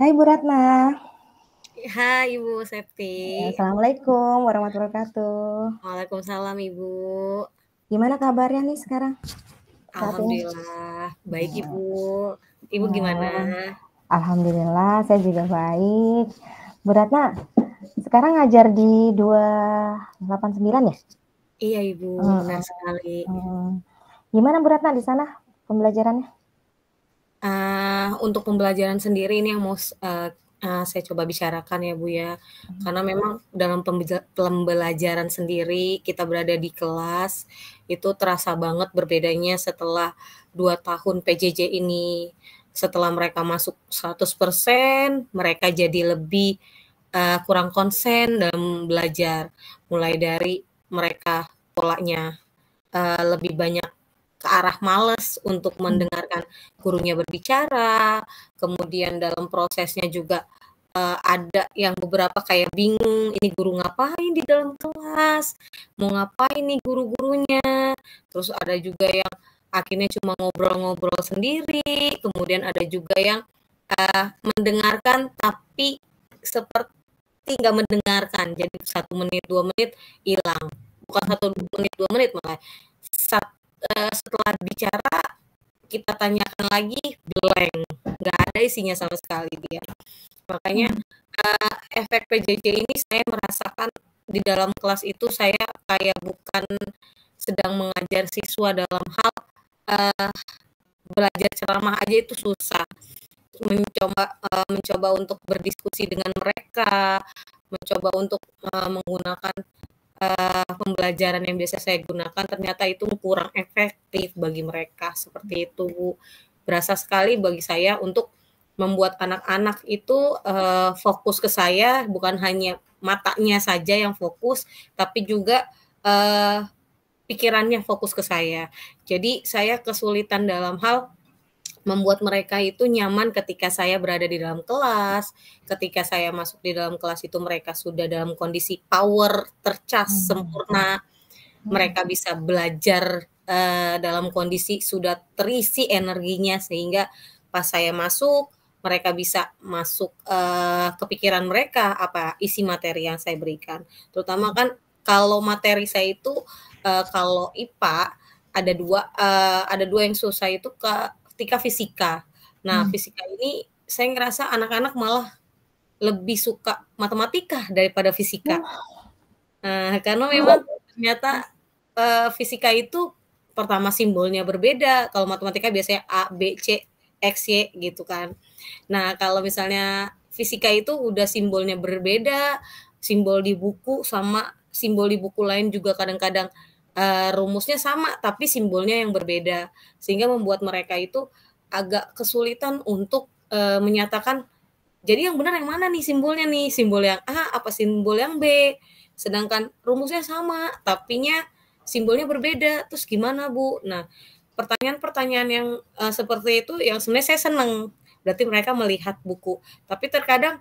Hai Bu Ratna. Hai Ibu Septi. Assalamualaikum warahmatullahi wabarakatuh. Waalaikumsalam Ibu. Gimana kabarnya nih sekarang saat ini? Alhamdulillah baik Hmm, Ibu. Ibu gimana? oh, Alhamdulillah saya juga baik. Bu Ratna, sekarang ngajar di 289 ya? Iya Ibu, Hmm, benar sekali. hmm. Gimana Bu Ratna di sana pembelajarannya? Untuk pembelajaran sendiri ini yang mau saya coba bicarakan ya Bu ya. Karena memang dalam pembelajaran sendiri kita berada di kelas itu terasa banget berbedanya setelah 2 tahun PJJ ini. Setelah mereka masuk 100%, mereka jadi lebih kurang konsen dalam belajar. Mulai dari mereka polanya lebih banyak ke arah males untuk mendengarkan gurunya berbicara, kemudian dalam prosesnya juga ada yang beberapa kayak bingung, ini guru ngapain di dalam kelas, mau ngapain nih guru-gurunya, terus ada juga yang akhirnya cuma ngobrol-ngobrol sendiri, kemudian ada juga yang mendengarkan tapi seperti nggak mendengarkan, jadi 1 menit 2 menit hilang, bukan 1 menit 2 menit malah setelah bicara kita tanyakan lagi blank, nggak ada isinya sama sekali dia. Makanya efek PJJ ini saya merasakan di dalam kelas itu saya kayak bukan sedang mengajar siswa dalam hal uh, belajar ceramah aja itu susah. Mencoba untuk berdiskusi dengan mereka, mencoba untuk menggunakan pembelajaran yang biasa saya gunakan ternyata itu kurang efektif bagi mereka, seperti itu Bu. Berasa sekali bagi saya untuk membuat anak-anak itu fokus ke saya, bukan hanya matanya saja yang fokus, tapi juga pikirannya fokus ke saya. Jadi saya kesulitan dalam hal membuat mereka itu nyaman ketika saya berada di dalam kelas, ketika saya masuk di dalam kelas itu mereka sudah dalam kondisi power tercas sempurna, mereka bisa belajar dalam kondisi sudah terisi energinya sehingga pas saya masuk mereka bisa masuk kepikiran mereka apa isi materi yang saya berikan. Terutama kan kalau materi saya itu kalau IPA ada dua yang susah itu ketika fisika. Nah, fisika ini saya ngerasa anak-anak malah lebih suka matematika daripada fisika. Karena memang ternyata fisika itu pertama simbolnya berbeda. Kalau matematika biasanya A, B, C, X, Y gitu kan. Nah, kalau misalnya fisika itu udah simbolnya berbeda, simbol di buku sama simbol di buku lain juga kadang-kadang rumusnya sama tapi simbolnya yang berbeda. Sehingga membuat mereka itu agak kesulitan untuk menyatakan jadi yang benar yang mana nih simbolnya nih? Simbol yang A apa simbol yang B? Sedangkan rumusnya sama, tapinya simbolnya berbeda. Terus gimana, Bu? Nah, pertanyaan-pertanyaan yang seperti itu yang sebenarnya saya senang. Berarti mereka melihat buku. Tapi terkadang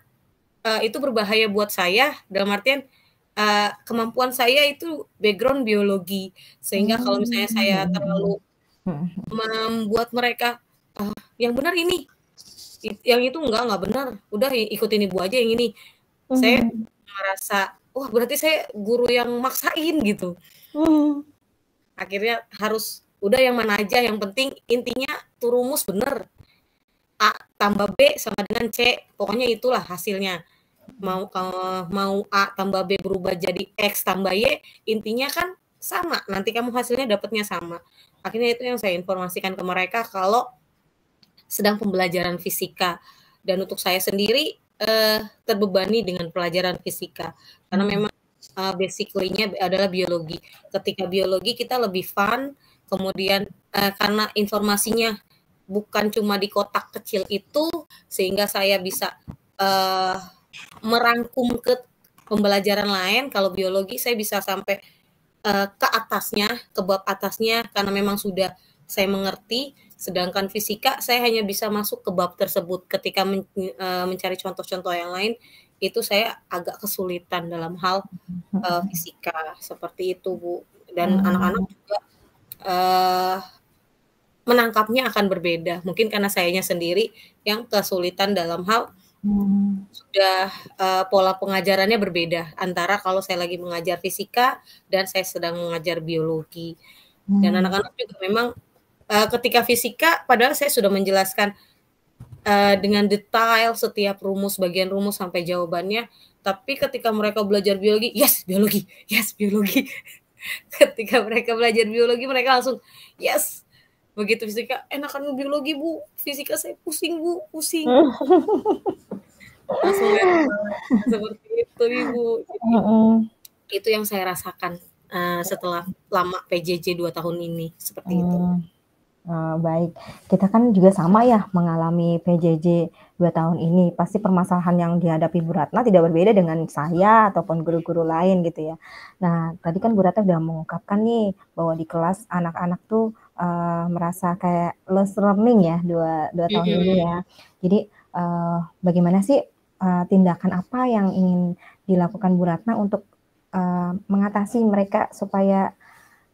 itu berbahaya buat saya dalam artian kemampuan saya itu background biologi. Sehingga kalau misalnya saya terlalu membuat mereka yang benar ini yang itu nggak benar udah ikutin ibu aja yang ini saya merasa wah berarti saya guru yang maksain gitu akhirnya harus udah yang mana aja yang penting intinya tuh rumus bener A tambah B sama dengan C pokoknya itulah hasilnya mau A tambah B berubah jadi X tambah Y intinya kan sama nanti kamu hasilnya dapatnya sama akhirnya itu yang saya informasikan ke mereka kalau sedang pembelajaran fisika dan untuk saya sendiri terbebani dengan pelajaran fisika karena memang basically-nya adalah biologi. Ketika biologi kita lebih fun, kemudian karena informasinya bukan cuma di kotak kecil itu, sehingga saya bisa uh, merangkum ke pembelajaran lain. Kalau biologi saya bisa sampai ke atasnya, ke bab atasnya karena memang sudah saya mengerti. Sedangkan fisika saya hanya bisa masuk ke bab tersebut. Ketika mencari contoh-contoh yang lain, itu saya agak kesulitan dalam hal fisika seperti itu, Bu. Dan anak-anak juga menangkapnya akan berbeda. Mungkin karena sayanya sendiri yang kesulitan dalam hal Sudah, pola pengajarannya berbeda antara kalau saya lagi mengajar fisika dan saya sedang mengajar biologi. Dan anak-anak juga memang, ketika fisika padahal saya sudah menjelaskan, dengan detail setiap rumus, bagian rumus sampai jawabannya, tapi ketika mereka belajar biologi, "Yes, biologi yes, biologi." Ketika mereka belajar biologi mereka langsung, "Yes." Begitu fisika, "Enakan biologi, Bu, fisika saya pusing, Bu, pusing." Langsung lihat kepalanya seperti itu, Ibu. Jadi, Mhm. itu yang saya rasakan, setelah lama PJJ 2 tahun ini, seperti itu. Mmm. Baik. Kita kan juga sama ya mengalami PJJ 2 tahun ini. Pasti permasalahan yang dihadapi Bu Ratna tidak berbeda dengan saya ataupun guru-guru lain gitu ya. Nah, tadi kan Bu Ratna udah mengungkapkan nih bahwa di kelas anak-anak tuh, merasa kayak lost learning ya 2 tahun ini Mhm. ya. Jadi, bagaimana sih, tindakan apa yang ingin dilakukan Bu Ratna untuk, mengatasi mereka supaya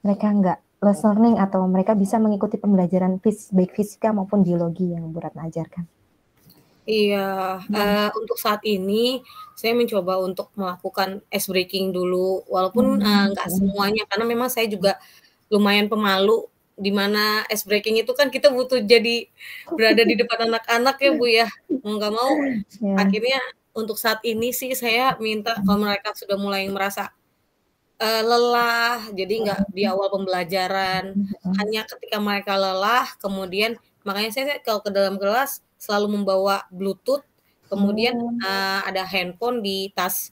mereka nggak lost learning atau mereka bisa mengikuti pembelajaran baik fisika maupun biologi yang Bu Ratna ajarkan? Iya, Mhm. untuk saat ini saya mencoba untuk melakukan ice breaking dulu, walaupun, Mmm, nggak mhm. semuanya karena memang saya juga lumayan pemalu, di mana ice breaking itu kan kita butuh jadi berada di depan anak-anak ya, Bu, ya. Mau nggak mau Iya. akhirnya untuk saat ini sih saya minta Mhm. kalau mereka sudah mulai merasa, lelah, jadi nggak di Mhm. awal pembelajaran, Mhm. hanya ketika mereka lelah, kemudian makanya saya kalau ke dalam kelas selalu membawa bluetooth, kemudian, Mmm. ada handphone di tas.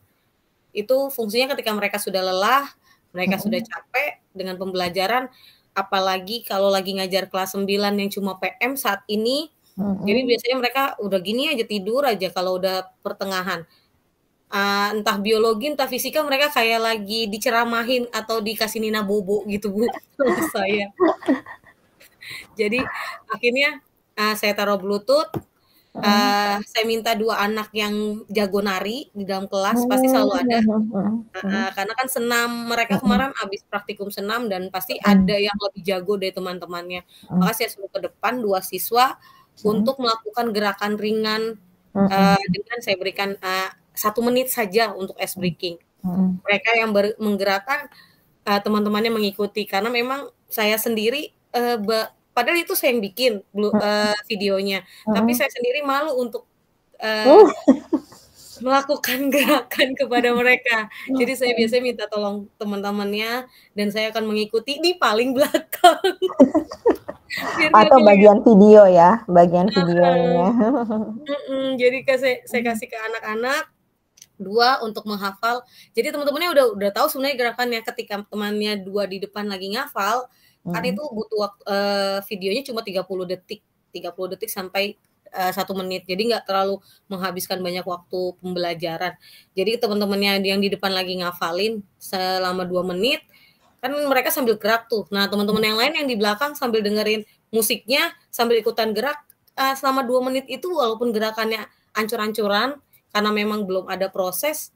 Itu fungsinya ketika mereka sudah lelah, mereka sudah Mhm. capek dengan pembelajaran, apalagi kalau lagi ngajar kelas 9 yang cuma PM saat ini, jadi Mhm. biasanya mereka udah gini aja, tidur aja kalau udah pertengahan. Entah biologi, entah fisika mereka kayak lagi diceramahin atau dikasih Nina Bobo gitu, Bu, sama saya. Jadi akhirnya, saya taruh bluetooth, Mhm. saya minta 2 anak yang jago nari di dalam kelas, pasti Mmm, selalu ada. mhm mhm mhm. Karena kan senam, mereka Mhm. kemarin habis praktikum senam dan pasti Mhm. ada yang lebih jago dari teman-temannya. Mhm. Maka saya suruh ke depan 2 siswa Mhm. untuk melakukan gerakan ringan, Mhm. dengan saya berikan, 1 menit saja untuk ice Mhm. breaking. Mhm. Mereka yang menggerakkan, teman-temannya mengikuti karena memang saya sendiri, padahal itu saya yang bikin videonya, tapi Mhm. saya sendiri malu untuk, eee Mhm. melakukan gerakan kepada mereka. Jadi saya biasanya minta tolong teman-temannya dan saya akan mengikuti di paling belakang biar nggak Atau kelihatan. bagian video ya, bagian videonya. Jadi saya Mhm. kasih ke anak-anak, 2 untuk menghafal. Jadi teman-temannya udah tahu sebenarnya gerakannya, ketika temannya 2 di depan lagi ngafal, kan Mhm. itu butuh videonya cuma 30 detik, 30 detik sampai, 1 menit. Jadi nggak terlalu menghabiskan banyak waktu pembelajaran. Jadi teman-temannya yang di depan lagi ngafalin selama 2 menit, kan mereka sambil gerak tuh. Nah, teman-teman yang lain yang di belakang sambil dengerin musiknya, sambil ikutan gerak, selama 2 menit itu walaupun gerakannya ancur-ancuran, karena memang belum ada proses,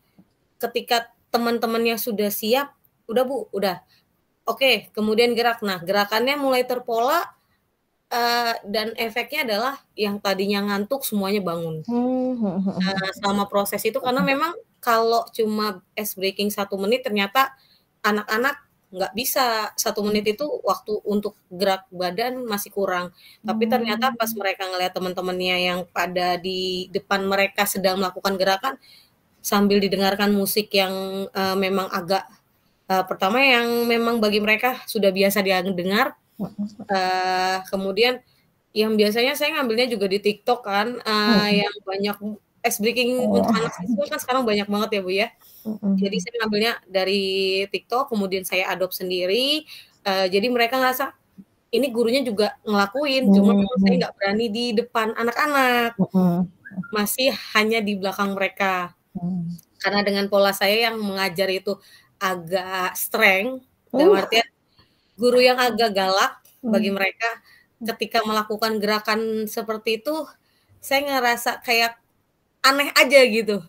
ketika teman-temannya sudah siap, "Udah Bu, udah, oke," kemudian gerak. Nah, gerakannya mulai terpola, dan efeknya adalah yang tadinya ngantuk semuanya bangun. Mmm, mhm mhm. Selama proses itu karena Mhm. memang kalau cuma ice breaking 1 menit ternyata anak-anak nggak bisa, 1 menit itu waktu untuk gerak badan masih kurang. Tapi ternyata pas Mmm. mereka ngelihat teman-temannya yang pada di depan mereka sedang melakukan gerakan, sambil didengarkan musik yang, memang agak, pertama yang memang bagi mereka sudah biasa dia dengar, Mhm mhm. kemudian yang biasanya saya ngambilnya juga di TikTok kan, Mhm. yang banyak ice breaking untuk Iya. anak siswa kan sekarang banyak banget ya, Bu, ya. Jadi Mhm. saya ngambilnya dari TikTok, kemudian saya adopt sendiri, jadi mereka ngerasa, ini gurunya juga ngelakuin, cuma memang saya Mmm. nggak berani di depan anak-anak, Mhm. masih hanya di belakang mereka. Mmm. Karena dengan pola saya yang mengajar itu agak strength, dalam Mmm. artian guru yang agak galak bagi Mmm. mereka, ketika melakukan gerakan seperti itu, saya ngerasa kayak aneh aja gitu.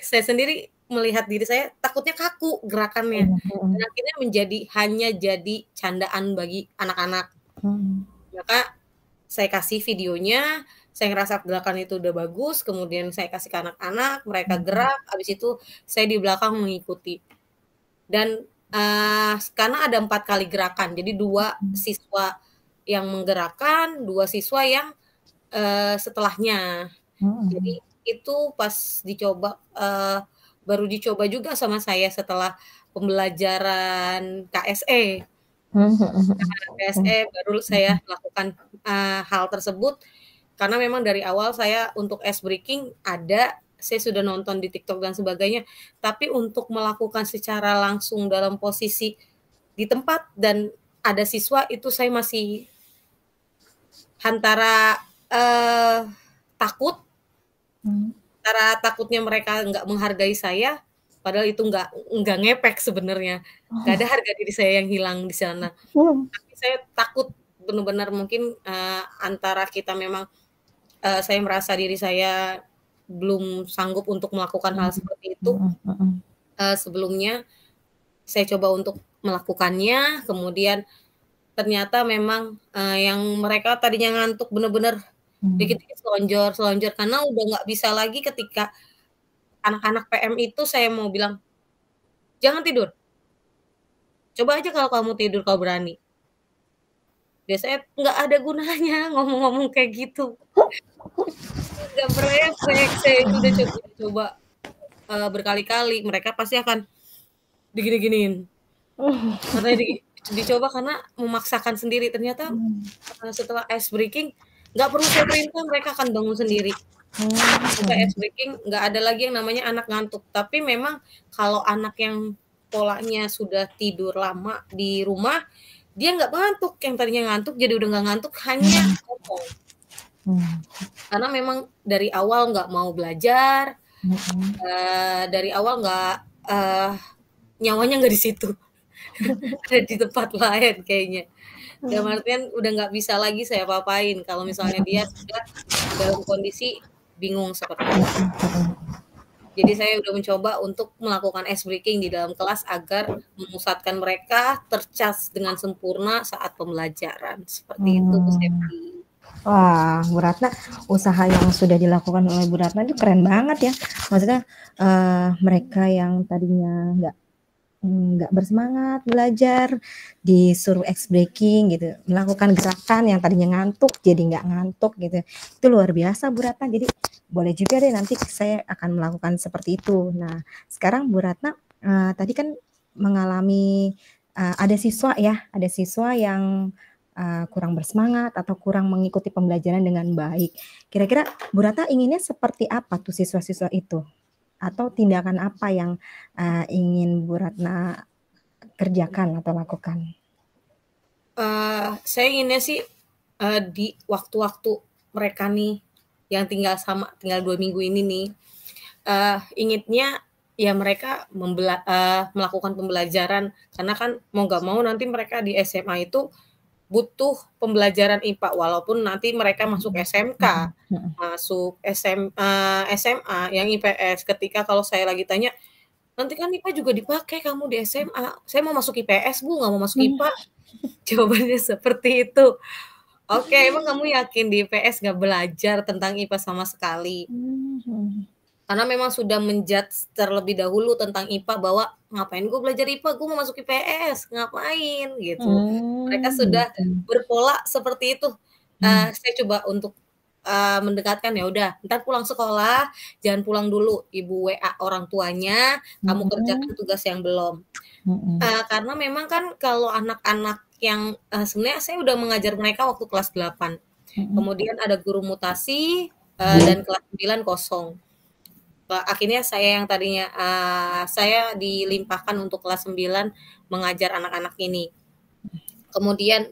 Saya sendiri melihat diri saya takutnya kaku gerakannya, Mhm dan mhm. akhirnya hanya jadi candaan bagi anak-anak. Mmm. Maka saya kasih videonya, saya ngerasa gerakan itu udah bagus, kemudian saya kasih ke anak-anak, mereka gerak, habis itu saya di belakang mengikuti. Dan, karena ada 4 kali gerakan, jadi 2 siswa yang menggerakkan, 2 siswa yang, setelahnya. Jadi Mhm. itu pas dicoba, baru dicoba juga sama saya setelah pembelajaran KSE. Mhm mhm Setelah mhm. KSE baru saya melakukan, hal tersebut, karena memang dari awal saya untuk ice breaking ada, saya sudah nonton di TikTok dan sebagainya, tapi untuk melakukan secara langsung dalam posisi di tempat dan ada siswa itu saya masih antara, takut Mmm. antara takutnya mereka nggak menghargai saya, padahal itu nggak ngepek sebenarnya, nggak ada harga diri saya yang hilang di sana. Tapi saya takut benar-benar mungkin, antara kita memang, saya merasa diri saya belum sanggup untuk melakukan hal Mhm seperti itu, mhm mhm. sebelumnya saya coba untuk melakukannya, kemudian ternyata memang, yang mereka tadinya ngantuk bener-bener Mmm. dikit-dikit selonjor karena udah nggak bisa lagi ketika anak-anak PM itu saya mau bilang, "Jangan tidur, coba aja kalau kamu tidur kalau berani." Biasanya nggak ada gunanya ngomong-ngomong kayak gitu, nggak berefek, saya itu udah coba, berkali-kali, mereka pasti akan digini-giniin. Karena dicoba karena memaksakan sendiri, ternyata, setelah ice breaking, nggak perlu saya perintah mereka akan bangun sendiri. Selesai Mhm. ice breaking, nggak ada lagi yang namanya anak ngantuk. Tapi memang kalau anak yang polanya sudah tidur lama di rumah, dia nggak ngantuk, yang tadinya ngantuk jadi udah nggak ngantuk, hanya ngomong. Mmm. Karena memang dari awal nggak mau belajar, Mhm. dari awal nggak, nyawanya nggak di situ, ada di tempat lain kayaknya. Dalam artian udah nggak bisa lagi saya apa-apain kalau misalnya dia sudah dalam kondisi bingung seperti itu. Jadi saya udah mencoba untuk melakukan ice breaking di dalam kelas agar memusatkan mereka tercas dengan sempurna saat pembelajaran, seperti itu Bu Mmm. Septi. Wah, Bu Ratna, usaha yang sudah dilakukan oleh Bu Ratna itu keren banget ya. Maksudnya, mereka yang tadinya nggak bersemangat belajar, disuruh ice breaking gitu, melakukan gerakan yang tadinya ngantuk jadi nggak ngantuk gitu. Itu luar biasa Bu Ratna, jadi boleh juga deh nanti saya akan melakukan seperti itu. Nah, sekarang Bu Ratna, tadi kan mengalami, ada siswa yang, kurang bersemangat atau kurang mengikuti pembelajaran dengan baik. Kira-kira Bu Ratna inginnya seperti apa tuh siswa-siswa itu? Atau tindakan apa yang, ingin Bu Ratna kerjakan atau lakukan? Saya inginnya sih, di waktu-waktu mereka nih yang tinggal 2 minggu ini nih, inginnya ya mereka melakukan pembelajaran karena kan mau nggak mau nanti mereka di SMA itu butuh pembelajaran IPA walaupun nanti mereka masuk SMK, Mhm mhm masuk SMA yang IPS ketika kalau saya lagi tanya, "Nanti kan IPA juga dipakai kamu di SMA." "Saya mau masuk IPS Bu, nggak mau masuk mhm. IPA." Jawabannya seperti itu. "Oke, emang kamu yakin di IPS nggak belajar tentang IPA sama sekali?" Mhm. Karena memang sudah terlebih dahulu tentang IPA bahwa, "Ngapain gue belajar IPA, gue mau masuk IPS, ngapain?" Gitu. Mereka Mmm, sudah gitu. berpola seperti itu. Mmm. Saya coba untuk, mendekatkan, "Ya udah, entar pulang sekolah jangan pulang dulu, Ibu WA orang tuanya, kamu kerjakan Mhm tugas yang belum." mhm Karena memang kan kalau anak-anak yang, sebenarnya saya udah mengajar mereka waktu kelas 8, mhm kemudian ada guru mutasi, dan kelas 9 kosong. Akhirnya saya yang tadinya, saya dilimpahkan untuk kelas 9 mengajar anak-anak ini. Kemudian,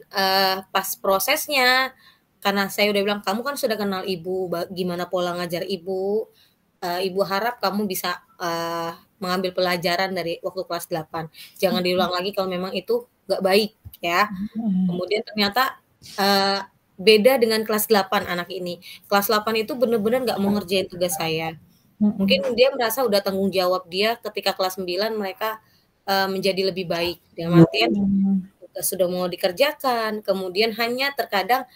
pas prosesnya, karena saya udah bilang, "Kamu kan sudah kenal ibu, gimana pola ngajar ibu, ibu harap kamu bisa, mengambil pelajaran dari waktu kelas 8. Jangan diulang lagi kalau memang itu nggak baik ya." mhm Kemudian ternyata, eee, beda dengan kelas 8 anak ini. Kelas 8 itu bener-bener nggak mau ngerjain tugas saya. mhm Mungkin dia merasa udah tanggung jawab dia ketika kelas 9 mereka, menjadi lebih baik. Dalam artian mhm tugas sudah mau dikerjakan, kemudian hanya terkadang,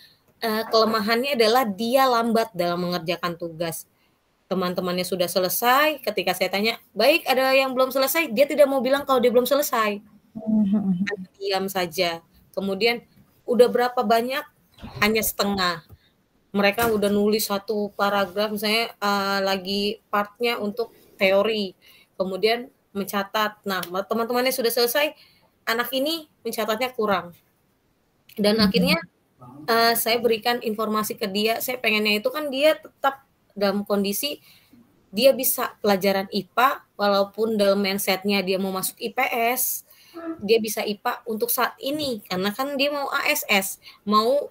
kelemahannya adalah dia lambat dalam mengerjakan tugas. Teman-temannya sudah selesai, ketika saya tanya, "Baik, ada yang belum selesai?" Dia tidak mau bilang kalau dia belum selesai. Hanya diam saja. Kemudian, "Udah berapa banyak?" Hanya setengah. Mereka udah nulis satu paragraf misalnya, lagi part-nya untuk teori, kemudian mencatat. Nah, teman-temannya sudah selesai, anak ini mencatatnya kurang. Dan akhirnya, saya berikan informasi ke dia, saya pengennya itu kan dia tetap dalam kondisi dia bisa pelajaran IPA, walaupun dalam mindset-nya dia mau masuk IPS, dia bisa IPA untuk saat ini, karena kan dia mau ASS, mau,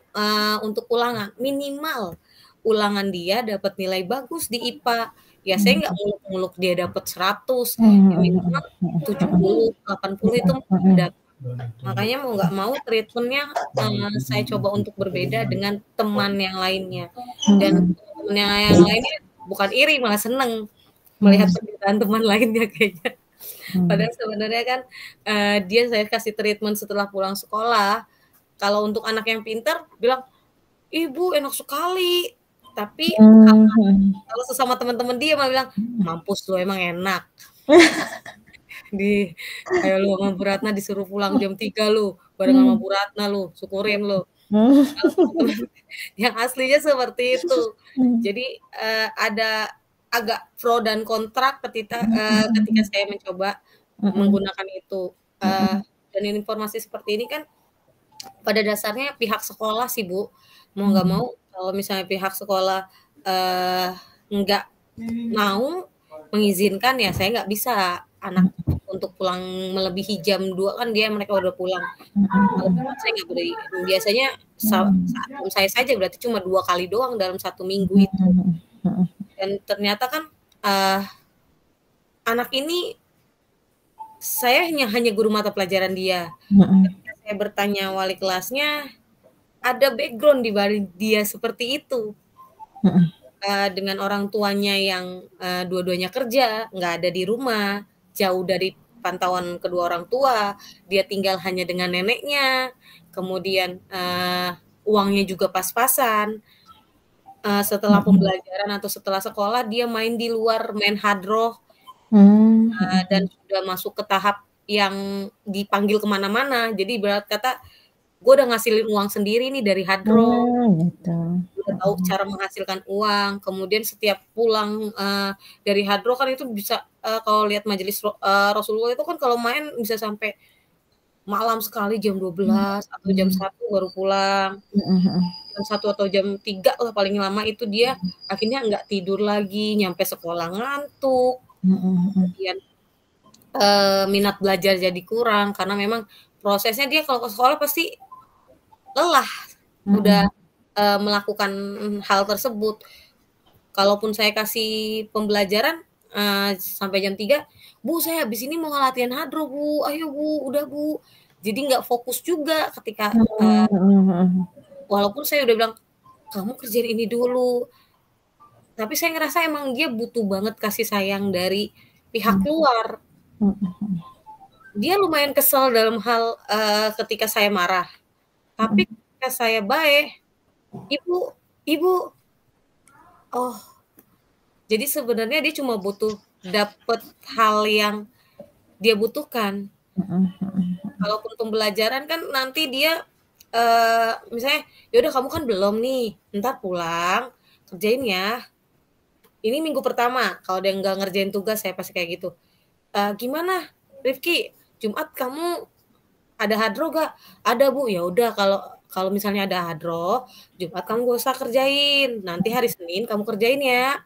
untuk ulangan. Minimal ulangan dia dapat nilai bagus di IPA. Ya saya nggak muluk-muluk dia dapat 100, ya minimal 70, 80 itu ada. Makanya mau nggak mau treatment-nya, saya coba untuk berbeda dengan teman yang lainnya. Dan teman yang lainnya bukan iri, malah seneng melihat penderitaan teman lainnya kayaknya. Padahal sebenarnya kan, dia saya kasih treatment setelah pulang sekolah, kalau untuk anak yang pintar bilang, "Ibu enak sekali." Tapi kalau sesama teman-teman dia malah bilang, "Mampus lu emang enak." Ayo lu sama Bu Ratna disuruh pulang jam 3 lu, bareng sama Bu Ratna lu, syukurin lu. Kalau teman-teman yang aslinya seperti itu. Jadi, ada agak pro dan kontra ketika saya mencoba menggunakan itu. Dan informasi seperti ini kan pada dasarnya pihak sekolah sih, Bu. Mau nggak mau kalau misalnya pihak sekolah, nggak mau mengizinkan, ya saya nggak bisa anak untuk pulang melebihi jam 2 kan mereka udah pulang. Kalau pulang saya nggak beri biasanya saat saya saja berarti cuma 2 kali doang dalam 1 minggu itu. Dan ternyata kan, anak ini saya hanya guru mata pelajaran dia. Ketika saya bertanya wali kelasnya, ada background di balik dia seperti itu. Dengan orang tuanya yang, dua-duanya kerja, nggak ada di rumah, jauh dari pantauan kedua orang tua, dia tinggal hanya dengan neneknya, kemudian, uangnya juga pas-pasan. Setelah pembelajaran atau setelah sekolah dia main di luar, main hadroh, dan sudah masuk ke tahap yang dipanggil ke mana-mana. Jadi ibarat kata, gue udah ngasilin uang sendiri nih dari hadroh. Gitu. Udah tahu cara menghasilkan uang, kemudian setiap pulang, dari hadroh kan itu bisa, kalau lihat majelis Rasulullah itu kan kalau main bisa sampai malam sekali jam 12 atau jam 1 baru pulang. Jam 1 atau jam 3 lah paling lama itu dia akhirnya nggak tidur lagi, nyampe sekolah ngantuk. Kemudian, minat belajar jadi kurang karena memang prosesnya dia kalau ke sekolah pasti lelah, udah, melakukan hal tersebut. Kalaupun saya kasih pembelajaran, sampai jam 3, "Bu, saya habis ini mau latihan hadroh, Bu. Ayo, Bu, udah, Bu." Jadi nggak fokus juga ketika, walaupun saya udah bilang, "Kamu kerjain ini dulu." Tapi saya ngerasa emang dia butuh banget kasih sayang dari pihak luar. Dia lumayan kesel dalam hal, ketika saya marah. Tapi ketika saya baik, "Ibu Ibu." Oh, jadi sebenarnya dia cuma butuh dapet hal yang dia butuhkan. Kalaupun pembelajaran kan nanti dia, misalnya, "Ya udah kamu kan belum nih, entar pulang kerjain ya." Ini minggu pertama, kalau dia nggak ngerjain tugas saya pasti kayak gitu, "Gimana Rifki, Jumat kamu ada hadroh nggak?" "Ada Bu." "Ya udah kalau kalau misalnya ada hadroh, Jumat kamu nggak usah kerjain, nanti hari Senin kamu kerjain ya."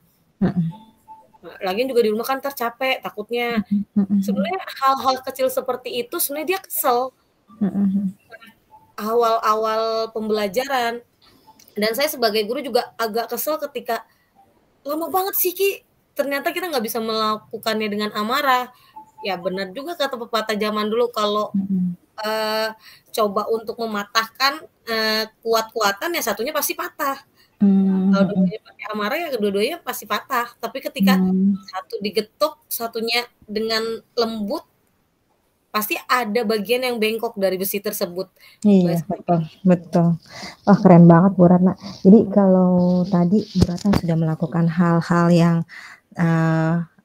Lagian juga di rumah kan entar capek takutnya. Sebenarnya hal-hal kecil seperti itu sebenarnya dia kesel. Awal-awal pembelajaran. Dan saya sebagai guru juga agak kesel ketika, "Lama banget sih Ki." Ternyata kita nggak bisa melakukannya dengan amarah. Ya benar juga kata pepatah zaman dulu kalau, coba untuk mematahkan, kuat-kuatan ya satunya pasti patah. Kalau dua-duanya pakai amarah ya kedua-duanya pasti patah. Tapi ketika satu digetok, satunya dengan lembut, pasti ada bagian yang bengkok dari besi tersebut. Iya, betul betul. Wah, keren banget Bu Ratna. Jadi kalau tadi Bu Ratna sudah melakukan hal-hal yang,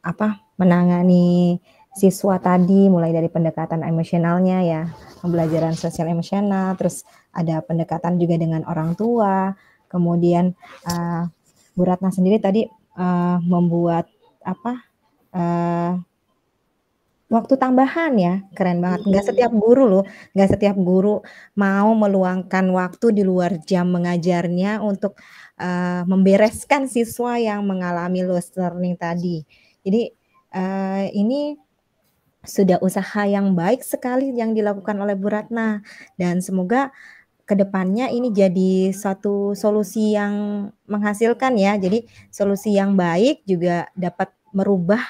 apa, menangani siswa tadi, mulai dari pendekatan emosionalnya ya, pembelajaran sosial emosional, terus ada pendekatan juga dengan orang tua, kemudian, Bu Ratna sendiri tadi, membuat apa, eee waktu tambahan ya, keren banget. Nggak setiap guru loh, nggak setiap guru mau meluangkan waktu di luar jam mengajarnya untuk, membereskan siswa yang mengalami lost learning tadi. Jadi, ini sudah usaha yang baik sekali yang dilakukan oleh Bu Ratna, dan semoga ke depannya ini jadi satu solusi yang menghasilkan ya. Jadi solusi yang baik juga dapat merubah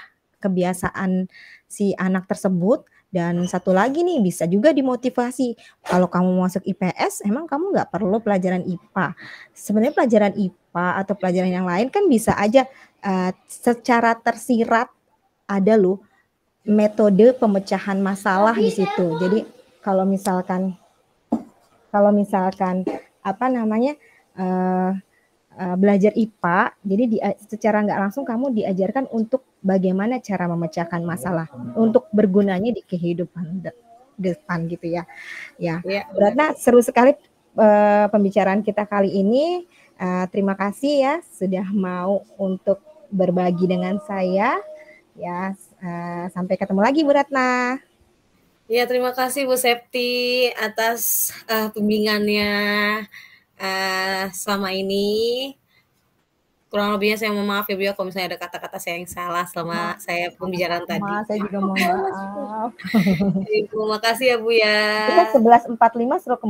kebiasaan si anak tersebut, dan satu lagi nih bisa juga dimotivasi, kalau kamu masuk IPS emang kamu nggak perlu pelajaran IPA. Sebenarnya pelajaran IPA atau pelajaran yang lain kan bisa aja, secara tersirat ada loh metode pemecahan masalah di situ. Jadi kalau misalkan apa namanya, eee belajar IPA, jadi secara nggak langsung kamu diajarkan untuk bagaimana cara memecahkan masalah, untuk bergunanya di kehidupan depan gitu ya. Ya, Iya, benar. Ratna seru sekali, pembicaraan kita kali ini, terima kasih ya sudah mau untuk berbagi dengan saya, ya, sampai ketemu lagi Bu Ratna. Iya, terima kasih Bu Septi atas, bimbingannya, selama ini. Kurang lebihnya saya mohon maaf ya Bu ya, kalau misalnya ada kata-kata saya yang salah selama saya pembicaraan Sama-sama, tadi. saya juga mohon maaf. Terima kasih ya Bu ya. Kita 11.45 suruh